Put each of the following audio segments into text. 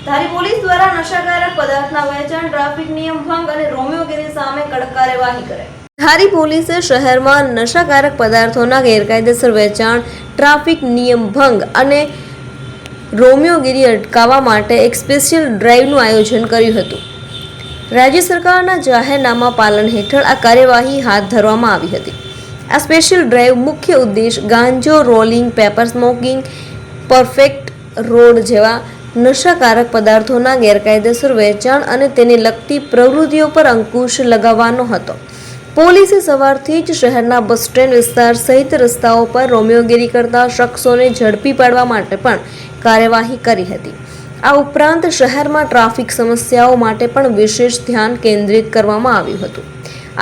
ધારી police દ્વારા નશાકારક પદાર્થના વેચાણ, ટ્રાફિક નિયમ ભંગ અને રોમિયોગીરી સામે કડક કાર્યવાહી કરાઈ. ધારી પોલીસે શહેરમાં નશાકારક પદાર્થોના ગેરકાયદેસર વેચાણ, ટ્રાફિક નિયમ ભંગ અને રોમિયોગીરી અટકાવવા માટે એક સ્પેશિયલ ડ્રાઈવનું આયોજન કર્યું હતું. રાજ્ય સરકારના જાહેરનામા પાલન હેઠળ આ કાર્યવાહી હાથ ધરવામાં આવી હતી. આ સ્પેશિયલ ડ્રાઈવ મુખ્ય ઉદ્દેશ ગાંજો, rolling, paper smoking, perfect road જેવા નશાકારક પદાર્થોના ગેરકાયદેસર વેચાણ અને તેને લગતી પ્રવૃત્તિઓ પર અંકુશ લગાવવાનો હતો. પોલીસે સવારથી જ શહેરના બસ સ્ટેન્ડ વિસ્તાર સહિત રસ્તાઓ પર રોમિયોગીરી કરતા શખ્સોને ઝડપી પાડવા માટે પણ કાર્યવાહી કરી હતી. આ ઉપરાંત શહેરમાં ટ્રાફિક સમસ્યાઓ માટે પણ વિશેષ ધ્યાન કેન્દ્રિત કરવામાં આવ્યું હતું.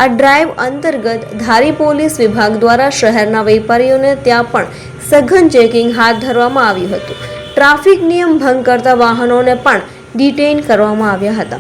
આ ડ્રાઈવ અંતર્ગત ધારી પોલીસ વિભાગ દ્વારા શહેરના વેપારીઓને ત્યાં પણ સઘન ચેકિંગ હાથ ધરવામાં આવ્યું હતું. ટ્રાફિક નિયમ ભંગ કરતા વાહનોને પણ ડિટેઇન કરવામાં આવ્યા હતા.